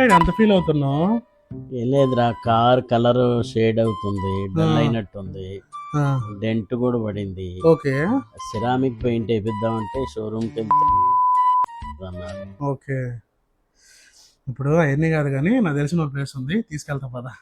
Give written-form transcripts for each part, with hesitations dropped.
Daddy అంత feel అవుతున్నావు? ఏం లేదురా, కార్ కలర్ షేడ్ అవుతుంది, డల్ అయినట్టుంది, డెంట్ కూడా పడింది. ఓకే, సిరామిక్ పెయింట్ వేపిద్దామంటే షోరూమ్కి అన్నారు. ఓకే. ఇప్పుడు అవన్నీ కాదు కానీ నాకు తెలిసిన ప్లేస్ ఉంది, తీసుకెళ్తా పదా.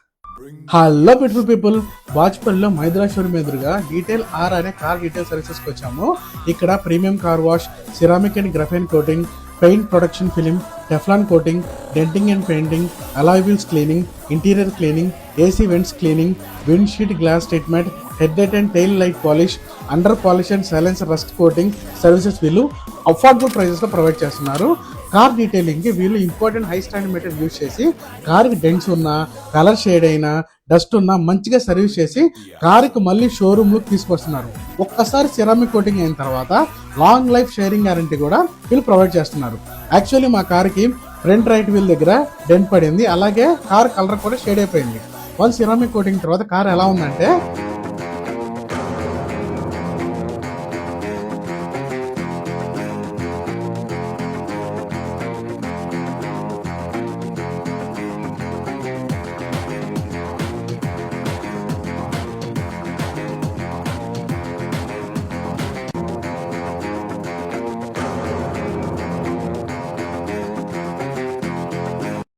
హలో బ్యూటిఫుల్ పీపుల్, వాజ్పేయిలో మైద్రా షోరూమ్ ఎదురుగా డీటెయిల్ ఆర్ అనే కార్ డీటెయిల్ సర్వీసెస్కి వచ్చాము. ఇక్కడ premium car wash, ceramic and గ్రఫైన్ coating, paint production film, Teflon coating, denting and painting, alloy wheels cleaning, interior cleaning, AC vents cleaning, wind sheet glass treatment, head light and tail light polish, under polish and silencer rust coating services వీళ్ళు affordable ప్రైజెస్లో provide చేస్తున్నారు. Car డీటెయిలింగ్కి వీళ్ళు important high standard material use చేసి కార్కి dents ఉన్నా, colour shade అయినా, dust ఉన్నా మంచిగా సర్వీస్ చేసి కార్కి మళ్ళీ షోరూమ్లోకి తీసుకొస్తున్నారు. ఒక్కసారి సిరామిక్ కోటింగ్ అయిన తర్వాత లాంగ్ లైఫ్ షేరింగ్ గ్యారంటీ కూడా వీళ్ళు ప్రొవైడ్ చేస్తున్నారు. యాక్చువల్లీ మా కార్కి ఫ్రంట్ రైట్ వీల్ దగ్గర డెంట్ పడింది, అలాగే కార్ కలర్ కూడా షేడ్ అయిపోయింది. వాళ్ళు సిరామిక్ కోటింగ్ తర్వాత కార్ ఎలా ఉందంటే